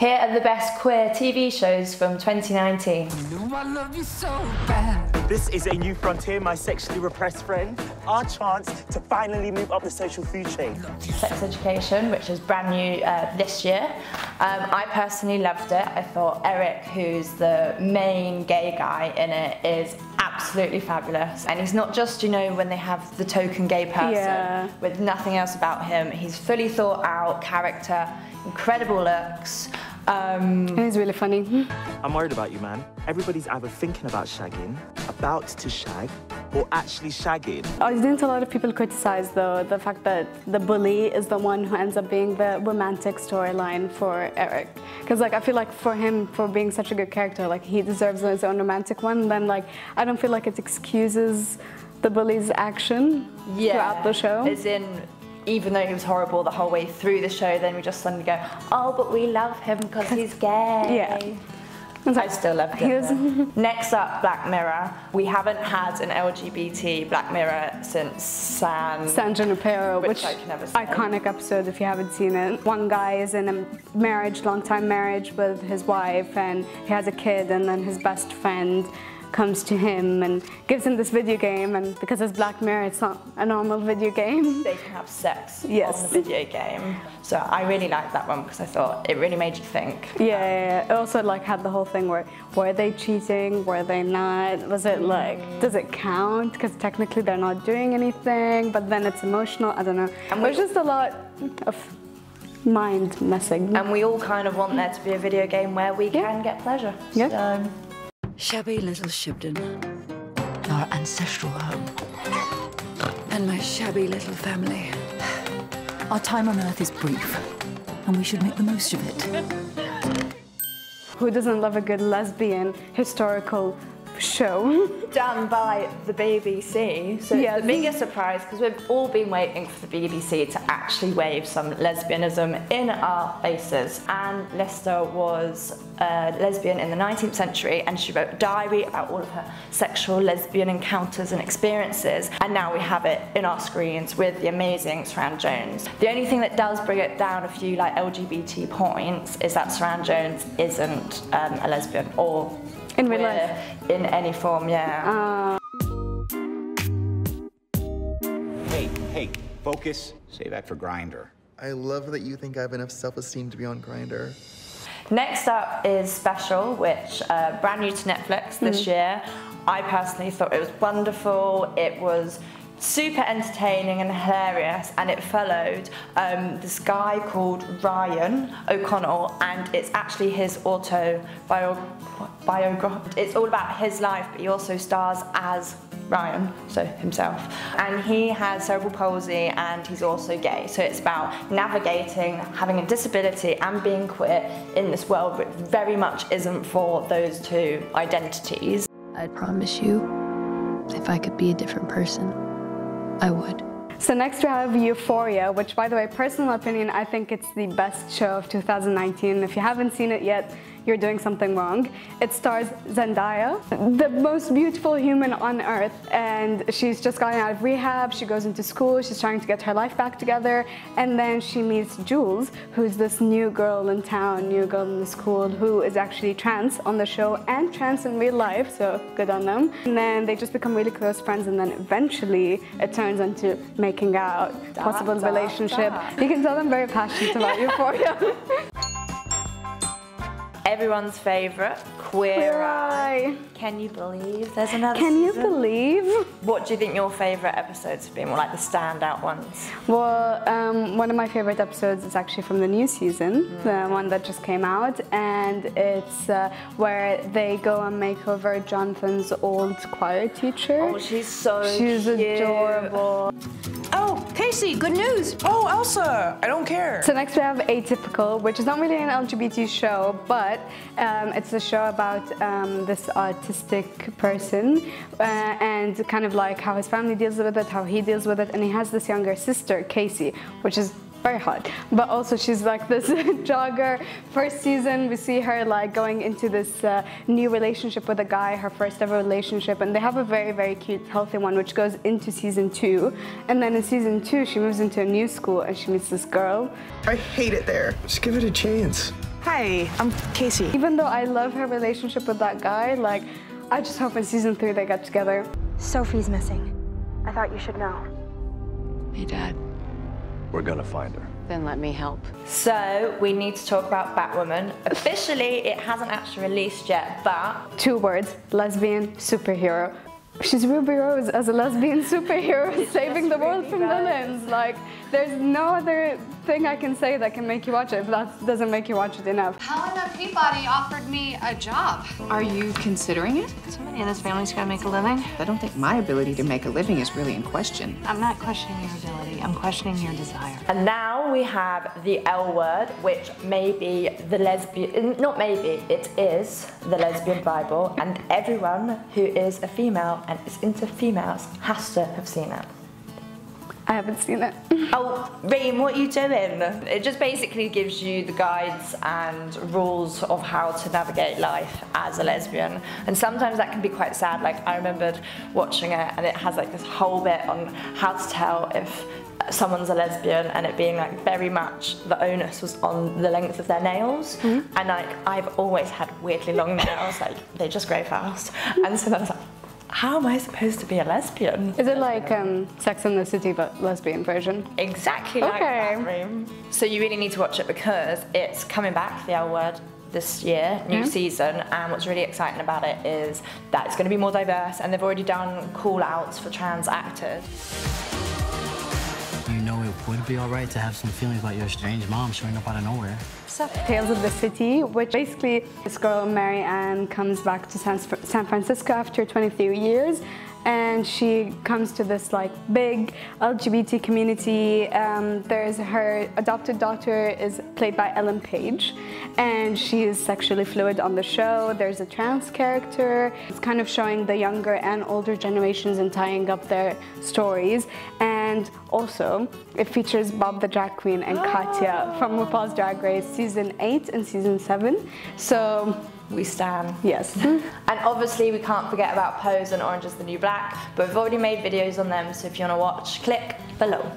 Here are the best queer TV shows from 2019. You know I love you so bad. This is a new frontier, my sexually repressed friend. Our chance to finally move up the social food chain. Sex Education, which is brand new this year. I personally loved it. I thought Eric, who's the main gay guy in it, is absolutely fabulous. And he's not just, you know, when they have the token gay person with nothing else about him. He's fully thought out character, incredible looks. He's really funny. I'm worried about you, man. Everybody's either thinking about shagging, about to shag, or actually shagging. I think a lot of people criticize, though, the fact that the bully is the one who ends up being the romantic storyline for Eric. Because, like, I feel like for him, for being such a good character, like, he deserves his own romantic one. Then, like, I don't feel like it excuses the bully's action throughout the show. As in, even though he was horrible the whole way through the show, then we just suddenly go, oh, but we love him because he's gay. Yeah. I still loved it. Next up, Black Mirror. We haven't had an LGBT Black Mirror since San Junipero, which I can never say. Iconic episode if you haven't seen it. One guy is in a marriage, long-time marriage with his wife, and he has a kid, and then his best friend comes to him and gives him this video game, and because it's Black Mirror, it's not a normal video game. They can have sex on the video game. So I really liked that one because I thought it really made you think. Yeah, it also like had the whole thing where, were they cheating, were they not? Was it like, does it count? Because technically they're not doing anything, but then it's emotional, I don't know. And there's just a lot of mind messing. And we all kind of want there to be a video game where we can get pleasure. Yeah. So. Shabby little Shibden, our ancestral home, and my shabby little family. Our time on Earth is brief, and we should make the most of it. Who doesn't love a good lesbian historical show? Done by the BBC, so it's the biggest surprise because we've all been waiting for the BBC to actually wave some lesbianism in our faces. Anne Lister was a lesbian in the 19th century, and she wrote a diary about all of her sexual lesbian encounters and experiences, and now we have it in our screens with the amazing Saran Jones. The only thing that does bring it down a few like LGBT points is that Saran Jones isn't a lesbian or in real life, in any form, Hey, focus. Save that for Grindr. I love that you think I have enough self-esteem to be on Grindr. Next up is Special, which brand new to Netflix this year. I personally thought it was wonderful. It was super entertaining and hilarious, and it followed this guy called Ryan O'Connell, and it's actually his autobiography. It's all about his life, but he also stars as Ryan, so himself. And he has cerebral palsy and he's also gay, so it's about navigating having a disability and being queer in this world which very much isn't for those two identities. I promise you, if I could be a different person, I would. So next we have Euphoria, which, by the way, personal opinion, I think it's the best show of 2019. If you haven't seen it yet, you're doing something wrong. It stars Zendaya, the most beautiful human on earth, and she's just gotten out of rehab. She goes into school, she's trying to get her life back together, and then she meets Jules, who's this new girl in town, new girl in the school, who is actually trans on the show and trans in real life, so good on them. And then they just become really close friends, and then eventually it turns into making out, possible relationship. You can tell I'm very passionate about Euphoria. Everyone's favourite, Queer Eye. Can you believe there's another season? Can you believe? What do you think your favourite episodes have been, or like the standout ones? Well, one of my favourite episodes is actually from the new season, the one that just came out, and it's where they go and make over Jonathan's old choir teacher. Oh, she's so She's adorable. Oh, Casey, good news! Oh, Elsa, I don't care. So next we have Atypical, which is not really an LGBT show, but it's a show about this autistic person and kind of like how his family deals with it, how he deals with it, and he has this younger sister, Casey, which is very hot, but also she's like this jogger. First season we see her like going into this new relationship with a guy, her first ever relationship, and they have a very, very cute, healthy one which goes into season 2, and then in season 2 she moves into a new school and she meets this girl. I hate it there. Just give it a chance. Hi, I'm Casey. Even though I love her relationship with that guy, like, I just hope in season 3 they get together. Sophie's missing. I thought you should know. Hey, Dad. We're gonna find her. Then let me help. So we need to talk about Batwoman. Officially, it hasn't actually released yet, but 2 words, lesbian superhero. She's Ruby Rose as a lesbian superhero saving the world from villains. Like, there's no other thing I can say that can make you watch it if that doesn't make you watch it enough. Helena Peabody offered me a job. Are you considering it? Somebody in this family's gotta make a living. I don't think my ability to make a living is really in question. I'm not questioning your ability, I'm questioning your desire. And now we have the L word, which may be the lesbian, not maybe, it is the lesbian Bible, and everyone who is a female and is into females has to have seen it. I haven't seen it. Oh, Reem, what are you doing? It just basically gives you the guides and rules of how to navigate life as a lesbian. And sometimes that can be quite sad. Like, I remembered watching it and it has like this whole bit on how to tell if someone's a lesbian, and it being like very much the onus was on the length of their nails. And like, I've always had weirdly long nails, like they just grow fast. And so then I was like, how am I supposed to be a lesbian? Is it like Sex and the City but lesbian version? Exactly like that, Reem. So you really need to watch it because it's coming back, the L word, this year, new season, and what's really exciting about it is that it's going to be more diverse, and they've already done call-outs for trans actors. You know it would be alright to have some feelings about your strange mom showing up out of nowhere. Tales of the City, which basically this girl, Mary Ann, comes back to San Francisco after 23 years, and she comes to this like big LGBT community. There's her adopted daughter is played by Ellen Page, and she is sexually fluid on the show. There's a trans character. It's kind of showing the younger and older generations and tying up their stories. And also, it features Bob the Drag Queen and Katya from RuPaul's Drag Race season 8 and season 7. So we stan. Yes. And obviously we can't forget about Pose and Orange is the New Black, but we've already made videos on them, so if you want to watch, click below.